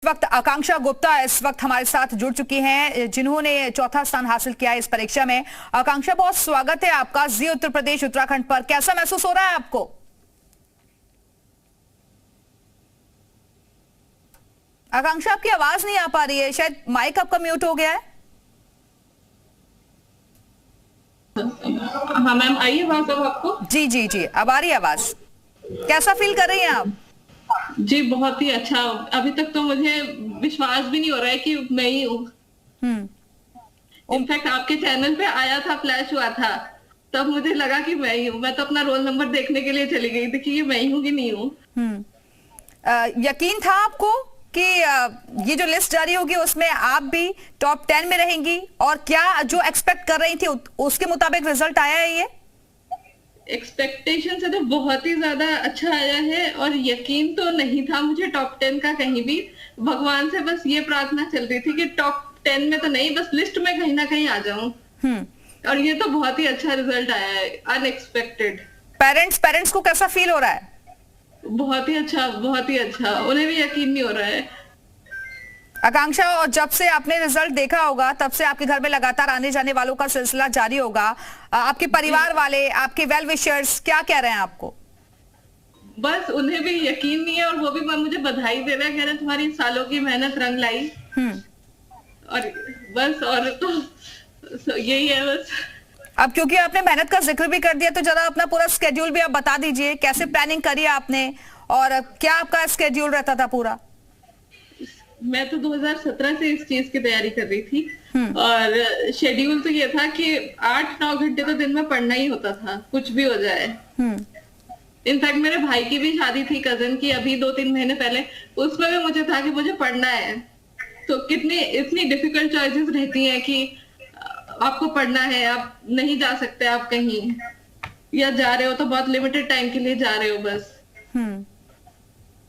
वक्त आकांक्षा गुप्ता इस वक्त हमारे साथ जुड़ चुकी हैं, जिन्होंने चौथा स्थान हासिल किया है इस परीक्षा में। आकांक्षा, बहुत स्वागत है आपका जी उत्तर प्रदेश उत्तराखंड पर। कैसा महसूस हो रहा है आपको? आकांक्षा, आपकी आवाज नहीं आ पा रही है, शायद माइक आपका म्यूट हो गया है। हाँ मैम, आई आवाज अब आपको? जी जी जी, अब आ रही है आवाज। कैसा फील कर रही हैं आप? जी बहुत ही अच्छा। अभी तक तो मुझे विश्वास भी नहीं हो रहा है कि मैं ही हूँ। इनफैक्ट आपके चैनल पे आया था, फ्लैश हुआ था, तब मुझे लगा कि मैं ही हूँ। मैं तो अपना रोल नंबर देखने के लिए चली गई थी कि ये मैं ही हूँ कि नहीं हूँ। यकीन था आपको कि ये जो लिस्ट जारी होगी उसमें आप भी टॉप 10 में रहेंगी? और क्या जो एक्सपेक्ट कर रही थी उसके मुताबिक रिजल्ट आया है? ये एक्सपेक्टेशन से तो बहुत ही ज्यादा अच्छा आया है, और यकीन तो नहीं था मुझे टॉप 10 का कहीं भी। भगवान से बस ये प्रार्थना चल रही थी कि टॉप 10 में तो नहीं, बस लिस्ट में कहीं ना कहीं आ जाऊं। और ये तो बहुत ही अच्छा रिजल्ट आया है, अनएक्सपेक्टेड। पेरेंट्स को कैसा फील हो रहा है? बहुत ही अच्छा, बहुत ही अच्छा। उन्हें भी यकीन नहीं हो रहा है। आकांक्षा, और जब से आपने रिजल्ट देखा होगा तब से आपके घर में लगातार आने जाने वालों का सिलसिला जारी होगा। आपके परिवार वाले, आपके वेल विशर्स क्या कह रहे हैं आपको? बस उन्हें भी यकीन नहीं है, और वो भी मुझे बधाई दे रहे हैं, कह रहे हैं तुम्हारी सालों की मेहनत रंग लाई। और बस, और तो यही है बस। अब क्योंकि आपने मेहनत का जिक्र भी कर दिया तो जरा अपना पूरा स्केड्यूल भी आप बता दीजिए। कैसे प्लानिंग करी आपने और क्या आपका स्केड्यूल रहता था पूरा? मैं तो 2017 से इस चीज की तैयारी कर रही थी, और शेड्यूल तो ये था कि 8-9 घंटे तो दिन में पढ़ना ही होता था, कुछ भी हो जाए। इनफैक्ट मेरे भाई की भी शादी थी, कजन की, अभी 2-3 महीने पहले। उसमें भी मुझे था कि मुझे पढ़ना है। तो कितनी इतनी डिफिकल्ट चॉइसेस रहती हैं कि आपको पढ़ना है, आप नहीं जा सकते, आप कहीं या जा रहे हो तो बहुत लिमिटेड टाइम के लिए जा रहे हो बस।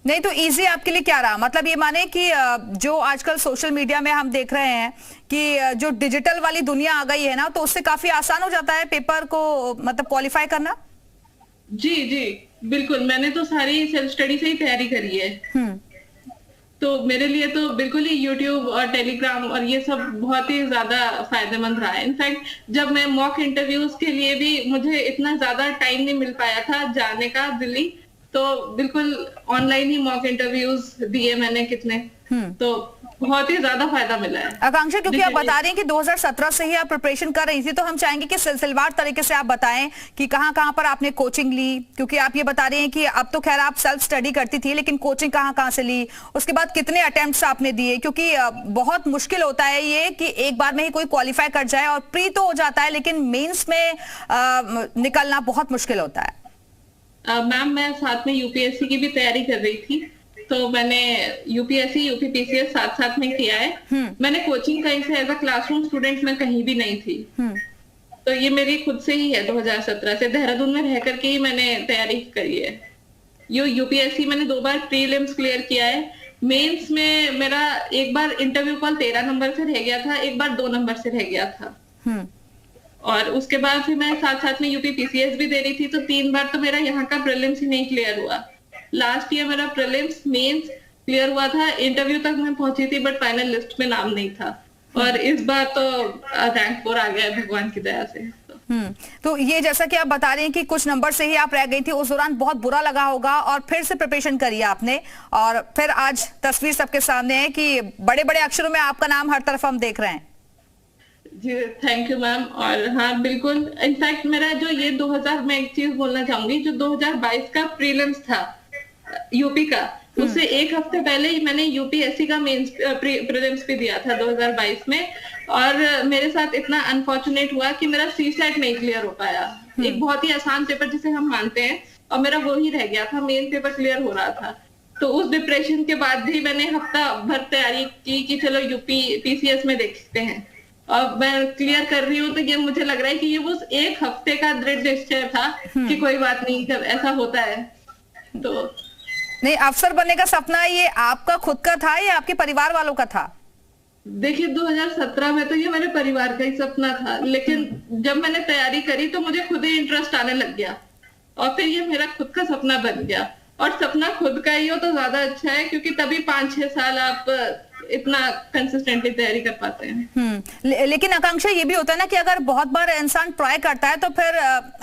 नहीं तो इजी आपके लिए क्या रहा? मतलब ये माने कि जो आजकल सोशल मीडिया में हम देख रहे हैं कि जो डिजिटल वाली दुनिया आ गई है ना, तो उससे काफी आसान हो जाता है पेपर को मतलब क्वालिफाई करना। जी जी बिल्कुल, मैंने तो सारी सेल्फ स्टडी से ही तैयारी करी है। तो मेरे लिए तो बिल्कुल ही यूट्यूब और टेलीग्राम और ये सब बहुत ही ज्यादा फायदेमंद रहा है। इनफैक्ट जब मैं मॉक इंटरव्यूज के लिए भी, मुझे इतना ज्यादा टाइम नहीं मिल पाया था जाने का दिल्ली, तो बिल्कुल ऑनलाइन ही मॉक इंटरव्यूज दिए मैंने कितने। तो बहुत ही ज्यादा फायदा मिला है। आकांक्षा, क्योंकि आप बता रही हैं कि 2017 से ही आप प्रिपरेशन कर रही थी, तो हम चाहेंगे कि सिलसिलेवार तरीके से आप बताएं कि कहां पर आपने कोचिंग ली। क्योंकि आप ये बता रही हैं कि अब तो खैर आप सेल्फ स्टडी करती थी, लेकिन कोचिंग कहां से ली, उसके बाद कितने अटेम्प्ट्स आपने दिए? क्योंकि बहुत मुश्किल होता है ये कि एक बार में ही कोई क्वालिफाई कर जाए, और प्री तो हो जाता है लेकिन मेन्स में निकलना बहुत मुश्किल होता है। मैम, मैं साथ में यूपीएससी की भी तैयारी कर रही थी, तो मैंने यूपीएससी यूपीपीसीएस साथ साथ में किया है। मैंने कोचिंग कहीं से एज अ क्लासरूम स्टूडेंट में कहीं भी नहीं थी। तो ये मेरी खुद से ही है, 2017 से देहरादून में रह करके ही मैंने तैयारी करी है। यूपीएससी मैंने 2 बार प्रीलिम्स क्लियर किया है। मेंस में मेरा एक बार इंटरव्यू कॉल 13 नंबर से रह गया था, एक बार 2 नंबर से रह गया था। और उसके बाद फिर मैं साथ साथ में यूपीपीसीएस भी दे रही थी, तो 3 बार तो मेरा यहाँ का प्रीलिम्स ही नहीं क्लियर हुआ। लास्ट ईयर मेरा प्रीलिम्स मेंस क्लियर हुआ था, इंटरव्यू तक मैं पहुंची थी, बट फाइनल लिस्ट में नाम नहीं था। और इस बार तो रैंक 4 आ गया है भगवान की दया से। तो ये जैसा कि आप बता रहे हैं कि कुछ नंबर से ही आप रह गई थी, उस दौरान बहुत बुरा लगा होगा, और फिर से प्रिपरेशन करी आपने, और फिर आज तस्वीर सबके सामने है कि बड़े बड़े अक्षरों में आपका नाम हर तरफ हम देख रहे हैं। जी थैंक यू मैम। और हाँ बिल्कुल, इनफैक्ट मेरा जो ये 2000, मैं एक चीज बोलना चाहूंगी, जो 2022 का प्रीलिम्स था यूपी का, उससे एक हफ्ते पहले ही मैंने यूपीएससी का मेंस प्रीलिम्स भी दिया था 2022 में। और मेरे साथ इतना अनफॉर्चुनेट हुआ कि मेरा सीसेट नहीं क्लियर हो पाया। एक बहुत ही आसान पेपर जिसे हम मानते हैं, और मेरा वो ही रह गया था, मेन पेपर क्लियर हो रहा था। तो उस डिप्रेशन के बाद भी मैंने हफ्ता भर तैयारी की कि चलो यूपी पीसीएस में देखते हैं। अब मैं क्लियर कर रही हूँ, तो ये मुझे लग रहा है कि ये वो एक हफ्ते का दृढ़ निश्चय था कि कोई बात नहीं, जब ऐसा होता है तो। नहीं, अफसर बनने का सपना ये आपका खुद का था या आपके परिवार वालों का था? देखिए 2017 में तो ये मेरे परिवार का ही सपना था, लेकिन जब मैंने तैयारी करी तो मुझे खुद ही इंटरेस्ट आने लग गया, और फिर ये मेरा खुद का सपना बन गया। और सपना खुद का ही हो तो ज्यादा अच्छा है, क्योंकि तभी 5-6 साल आप इतना कंसिस्टेंटली तैयारी कर पाते हैं। लेकिन आकांक्षा ये भी होता है ना कि अगर बहुत बार इंसान ट्राई करता है तो फिर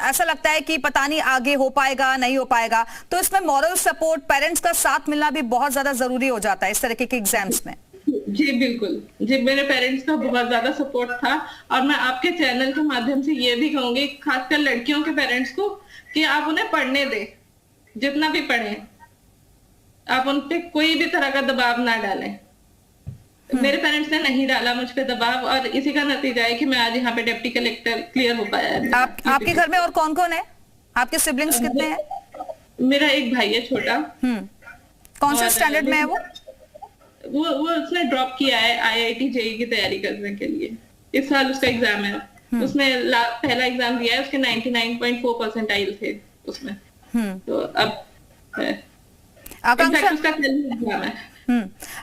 ऐसा लगता है कि पता नहीं आगे हो पाएगा नहीं हो पाएगा, तो इसमें मॉरल सपोर्ट, पेरेंट्स का साथ मिलना भी बहुत ज्यादा जरूरी हो जाता है इस तरीके के एग्जाम्स में। जी बिल्कुल जी, मेरे पेरेंट्स का बहुत ज्यादा सपोर्ट था, और मैं आपके चैनल के माध्यम से ये भी कहूंगी खासकर लड़कियों के पेरेंट्स को कि आप उन्हें पढ़ने दें, जितना भी पढ़े, आप उन पे कोई भी तरह का दबाव ना डालें। मेरे पेरेंट्स ने नहीं डाला मुझ पे दबाव, और इसी का नतीजा है कि मैं आज यहाँ पे डिप्टी कलेक्टर क्लियर हो पाया है। आपके घर में और कौन कौन है? आपके सिबलिंग्स कितने हैं? मेरा एक भाई है छोटा। कौन से स्टैंडर्ड में है वो? उसने ड्रॉप किया है IIT JEE की तैयारी करने के लिए। इस साल उसका एग्जाम है। उसने पहला एग्जाम दिया है, उसके 99.4% आए थे उसमें। तो अब आकांक्षा उसका एग्जाम है।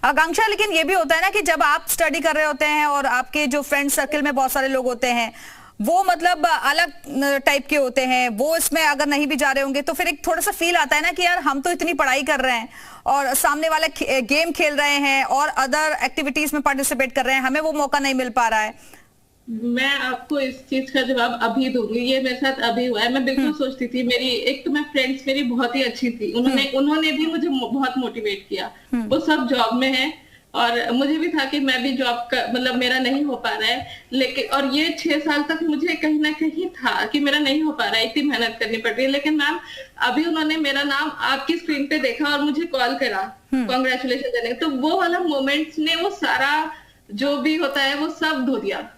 आकांक्षा, लेकिन ये भी होता है ना कि जब आप स्टडी कर रहे होते हैं और आपके जो फ्रेंड सर्कल में बहुत सारे लोग होते हैं, वो मतलब अलग टाइप के होते हैं, वो इसमें अगर नहीं भी जा रहे होंगे तो फिर एक थोड़ा सा फील आता है ना कि यार हम तो इतनी पढ़ाई कर रहे हैं और सामने वाले गेम खेल रहे हैं और अदर एक्टिविटीज में पार्टिसिपेट कर रहे हैं, हमें वो मौका नहीं मिल पा रहा है। मैं आपको इस चीज का जवाब अभी दूंगी, ये मेरे साथ अभी हुआ है। मैं बिल्कुल सोचती थी, मेरी एक तो मैं फ्रेंड्स मेरी बहुत ही अच्छी थी, उन्होंने भी मुझे बहुत मोटिवेट किया। वो सब जॉब में है और मुझे भी था कि मैं भी जॉब का मतलब मेरा नहीं हो पा रहा है, लेकिन और ये 6 साल तक मुझे कहीं ना कहीं था कि मेरा नहीं हो पा रहा है, इतनी मेहनत करनी पड़ रही है। लेकिन मैम अभी उन्होंने मेरा नाम आपकी स्क्रीन पे देखा और मुझे कॉल करा कांग्रेचुलेशन देने, तो वो वाला मोमेंट्स ने वो सारा जो भी होता है वो सब धो दिया।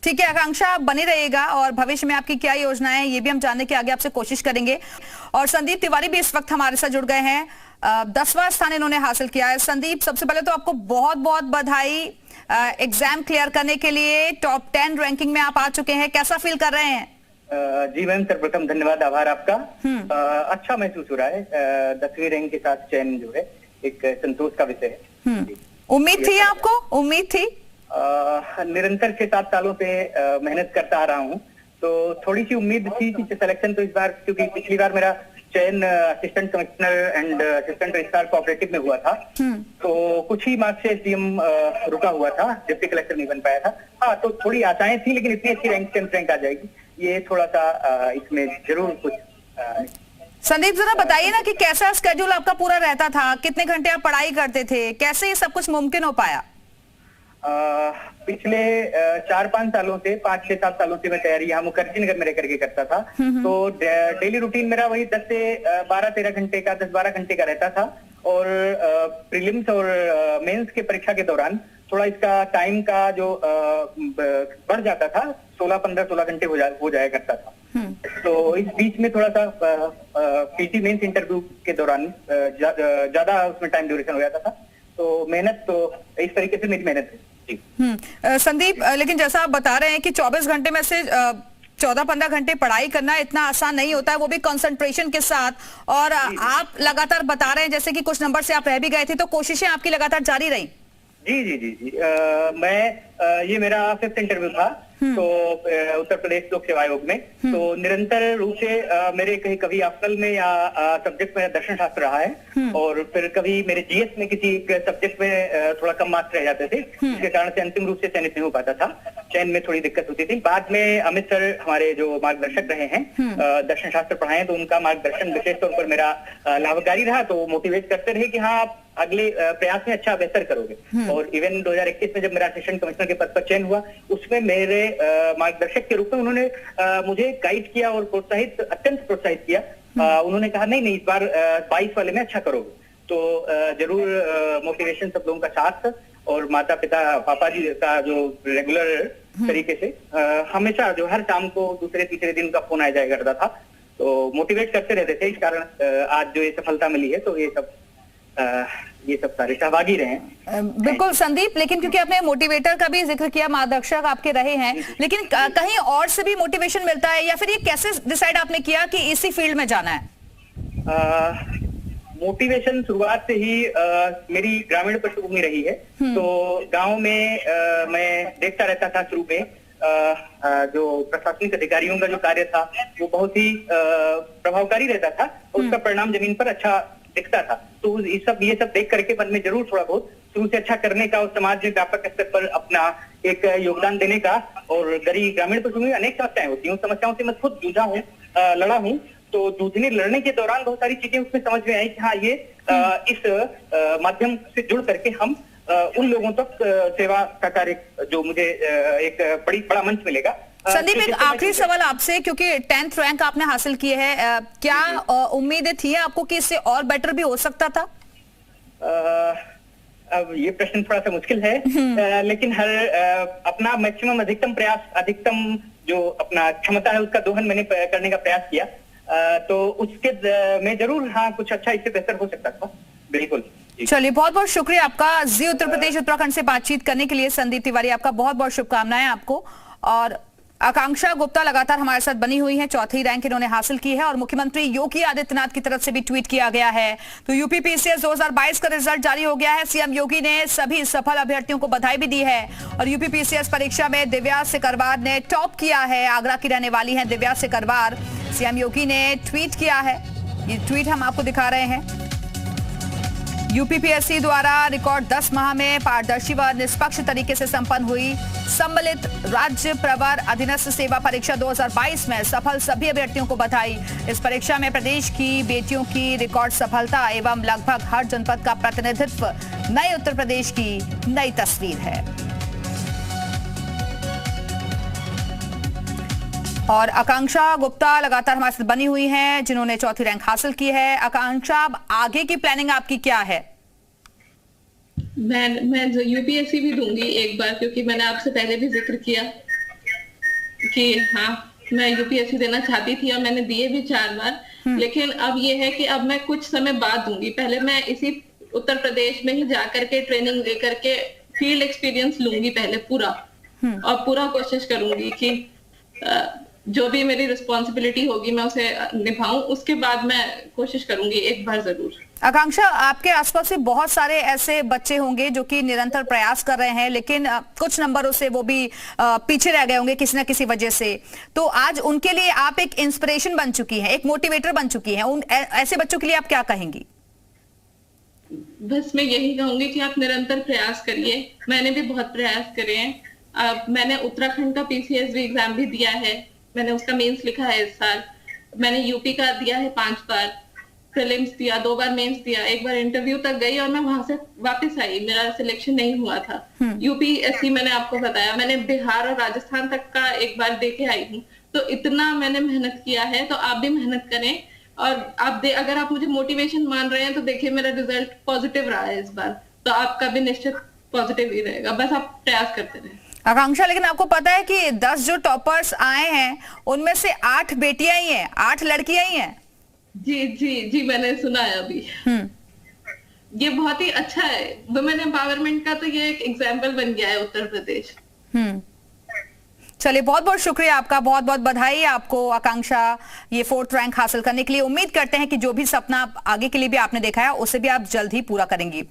ठीक है आकांक्षा, आप बनी रहिएगा और भविष्य में आपकी क्या योजनाएं हैं ये भी हम जानने की आगे आपसे कोशिश करेंगे। और संदीप तिवारी भी इस वक्त हमारे साथ जुड़ गए हैं, 10वां स्थान इन्होंने हासिल किया है। संदीप, सबसे पहले तो आपको बहुत बहुत बधाई, एग्जाम क्लियर करने के लिए टॉप 10 रैंकिंग में आप आ चुके हैं, कैसा फील कर रहे हैं? जी मैम, सर्वप्रथम धन्यवाद, आभार आपका। अच्छा महसूस हो रहा है। 10वीं रैंक के साथ चयन जो है एक संतोष का विषय है। उम्मीद थी आपको? उम्मीद थी? निरंतर 6-7 सालों से मेहनत करता आ रहा हूँ, तो थोड़ी सी उम्मीद थी कि सिलेक्शन तो इस बार, क्योंकि पिछली बार मेरा चयन assistant commissioner and assistant registrar cooperative में हुआ था, तो कुछ ही मार्क्स से SDM रुका हुआ था, डिप्टी कलेक्टर नहीं बन पाया था। हाँ, तो थोड़ी आशाएं थी, लेकिन इतनी अच्छी रैंक 10th रैंक आ जाएगी ये थोड़ा सा इसमें जरूर कुछ। संदीप, जरा बताइए ना कि कैसा स्केड्यूल आपका पूरा रहता था, कितने घंटे आप पढ़ाई करते थे, कैसे ये सब कुछ मुमकिन हो पाया? पिछले 4-5 सालों से, 5-6-7 सालों से मैं तैयारी यहाँ मुखर्जी नगर में रह करके करता था, तो डेली रूटीन मेरा वही 10 से 12-13 घंटे का, 10-12 घंटे का रहता था। और प्रीलिम्स और मेंस के परीक्षा के दौरान थोड़ा इसका टाइम का जो बढ़ जाता था, 16 घंटे हो जाया करता था। तो इस बीच में थोड़ा सा PT मेंस इंटरव्यू के दौरान ज्यादा उसमें टाइम ड्यूरेशन हो जाता था, तो मेहनत तो इस तरीके से मेरी मेहनत है। संदीप, लेकिन जैसा आप बता रहे हैं कि 24 घंटे में से 14-15 घंटे पढ़ाई करना इतना आसान नहीं होता है, वो भी कंसंट्रेशन के साथ, और आप लगातार बता रहे हैं जैसे कि कुछ नंबर से आप रह भी गए थे, तो कोशिशें आपकी लगातार जारी रही? जी जी जी जी, मैं ये मेरा 5th इंटरव्यू था, तो उत्तर प्रदेश लोक सेवा आयोग में, तो निरंतर रूप से मेरे कभी ऑप्शनल में या सब्जेक्ट में दर्शन शास्त्र रहा है, और फिर कभी मेरे GS में किसी सब्जेक्ट में थोड़ा कम मार्क्स रह जाते थे, जिसके कारण से अंतिम रूप से चयनित नहीं हो पाता था, चयन में थोड़ी दिक्कत होती थी। बाद में अमित सर हमारे जो मार्गदर्शक रहे हैं, दर्शन शास्त्र पढ़ाए, तो उनका मार्गदर्शन विशेष तौर पर मेरा लाभकारी रहा, तो मोटिवेट करते रहे कि हाँ आप अगले प्रयास में अच्छा बेहतर करोगे। और इवन 2021 में जब मेरा असिस्टेंट कमिश्नर के पद पर चयन हुआ, उसमें मेरे मार्गदर्शक के रूप में उन्होंने मुझे गाइड किया और अत्यंत प्रोत्साहित किया। उन्होंने कहा नहीं इस बार 22 वाले में अच्छा करोगे, तो जरूर मोटिवेशन सब लोगों का साथ, और माता पिता पापा जी का जो रेगुलर तरीके से हमेशा जो हर शाम को दूसरे तीसरे दिन का फोन आ जाया करता था, तो मोटिवेट करते रहते थे। इस कारण आज जो ये सफलता मिली है, तो ये सब सारे सहभागी रहे हैं। बिल्कुल संदीप, लेकिन क्योंकि आपने मोटिवेटर का भी जिक्र किया, मार्गदर्शक आपके रहे हैं, लेकिन कहीं और से भी मोटिवेशन मिलता है, या फिर ये कैसे डिसाइड आपने किया कि इसी फील्ड में जाना है? मोटिवेशन शुरुआत से ही मेरी ग्रामीण पृष्ठभूमि रही है, तो गांव में मैं देखता रहता था शुरू में जो प्रशासनिक अधिकारियों का जो कार्य था वो बहुत ही प्रभावकारी रहता था, उसका परिणाम जमीन पर अच्छा दिखता था। तो ये सब देख करके मन में जरूर थोड़ा बहुत शुरू से अच्छा करने का और समाज में व्यापक स्तर पर अपना एक योगदान देने का, और गरीब ग्रामीण पशु में अनेक समस्याएं होती हैं, उन समस्याओं से मैं खुद जूझा हूँ, लड़ा हूँ। तो लड़ने के दौरान बहुत सारी चीजें उसमें समझ में आई कि हाँ ये इस माध्यम से जुड़ करके हम उन लोगों तक सेवा का कार्य जो मुझे एक बड़ा मंच मिलेगा। संदीप, एक आखिरी सवाल आपसे, क्योंकि 10th रैंक आपने हासिल किए है, क्या उम्मीदें थी आपको कि इससे और बेटर भी हो सकता था? अब ये प्रश्न थोड़ा सा मुश्किल है, लेकिन हर अपना मैक्सिमम अधिकतम जो अपना क्षमता है उसका दोहन मैंने करने का प्रयास किया। तो उसके में जरूर हाँ कुछ अच्छा इससे बेहतर हो सकता था, बिल्कुल। चलिए, बहुत बहुत शुक्रिया आपका जी उत्तर प्रदेश उत्तराखंड से बातचीत करने के लिए। संदीप तिवारी, आपका बहुत बहुत शुभकामनाएं आपको। और आकांक्षा गुप्ता लगातार हमारे साथ बनी हुई हैं, 4थी रैंक इन्होंने हासिल की है और मुख्यमंत्री योगी आदित्यनाथ की तरफ से भी ट्वीट किया गया है। तो यूपी पीसीएस 2022 का रिजल्ट जारी हो गया है। सीएम योगी ने सभी सफल अभ्यर्थियों को बधाई भी दी है और यूपी पीसीएस परीक्षा में दिव्या सिकरवार ने टॉप किया है। आगरा की रहने वाली है दिव्या सिकरवार। सीएम योगी ने ट्वीट किया है, ये ट्वीट हम आपको दिखा रहे हैं। यूपीपीएससी द्वारा रिकॉर्ड 10 माह में पारदर्शी व निष्पक्ष तरीके से संपन्न हुई सम्मिलित राज्य प्रवर अधीनस्थ सेवा परीक्षा 2022 में सफल सभी अभ्यर्थियों को बधाई। इस परीक्षा में प्रदेश की बेटियों की रिकॉर्ड सफलता एवं लगभग हर जनपद का प्रतिनिधित्व नए उत्तर प्रदेश की नई तस्वीर है। और आकांक्षा गुप्ता लगातार हमारे साथ बनी हुई हैं, जिन्होंने 4थी रैंक हासिल की है। आकांक्षा, आगे की प्लानिंग आपकी क्या है? मैं यूपीएससी भी दूंगी एक बार, क्योंकि मैंने आपसे पहले भी जिक्र किया कि हाँ मैं यूपीएससी देना चाहती थी और मैंने दिए भी 4 बार। लेकिन अब ये है कि अब मैं कुछ समय बाद दूंगी। पहले मैं इसी उत्तर प्रदेश में ही जाकर के ट्रेनिंग लेकर के फील्ड एक्सपीरियंस लूंगी पहले पूरा, और पूरा कोशिश करूंगी कि जो भी मेरी रिस्पॉन्सिबिलिटी होगी मैं उसे निभाऊं। उसके बाद मैं कोशिश करूंगी एक बार जरूर। आकांक्षा, आपके आसपास से बहुत सारे ऐसे बच्चे होंगे जो कि निरंतर प्रयास कर रहे हैं, लेकिन कुछ नंबरों से वो भी पीछे रह गए होंगे किसी न किसी वजह से। तो आज उनके लिए आप एक इंस्पिरेशन बन चुकी हैं, एक मोटिवेटर बन चुकी हैं। उन ऐसे बच्चों के लिए आप क्या कहेंगी? बस मैं यही कहूंगी कि आप निरंतर प्रयास करिए। मैंने भी बहुत प्रयास करे हैं। मैंने उत्तराखंड का पीसीएस भी एग्जाम भी दिया है, मैंने उसका मेंस लिखा है इस साल। मैंने यूपी का दिया है 5 बार, प्रीलिम्स दिया, 2 बार मेंस दिया, 1 बार इंटरव्यू तक गई और मैं वहां से वापस आई, मेरा सिलेक्शन नहीं हुआ था। यूपीएससी मैंने आपको बताया, मैंने बिहार और राजस्थान तक का एक बार दे के आई हूँ। तो इतना मैंने मेहनत किया है, तो आप भी मेहनत करें। और आप अगर आप मुझे मोटिवेशन मान रहे हैं तो देखिए मेरा रिजल्ट पॉजिटिव रहा है इस बार, तो आपका भी निश्चित पॉजिटिव ही रहेगा। बस आप प्रयास करते रहें। आकांक्षा, लेकिन आपको पता है कि 10 जो टॉपर्स आए हैं उनमें से 8 बेटियां ही हैं, 8 लड़कियां ही हैं। जी जी जी, मैंने सुना है अभी। ये बहुत ही अच्छा है, वुमेन एम्पावरमेंट का तो ये एक एग्जाम्पल बन गया है उत्तर प्रदेश। चलिए, बहुत बहुत शुक्रिया आपका, बहुत बहुत बधाई आपको आकांक्षा ये 4th रैंक हासिल करने के लिए। उम्मीद करते हैं कि जो भी सपना आगे के लिए भी आपने देखा है उसे भी आप जल्द ही पूरा करेंगी।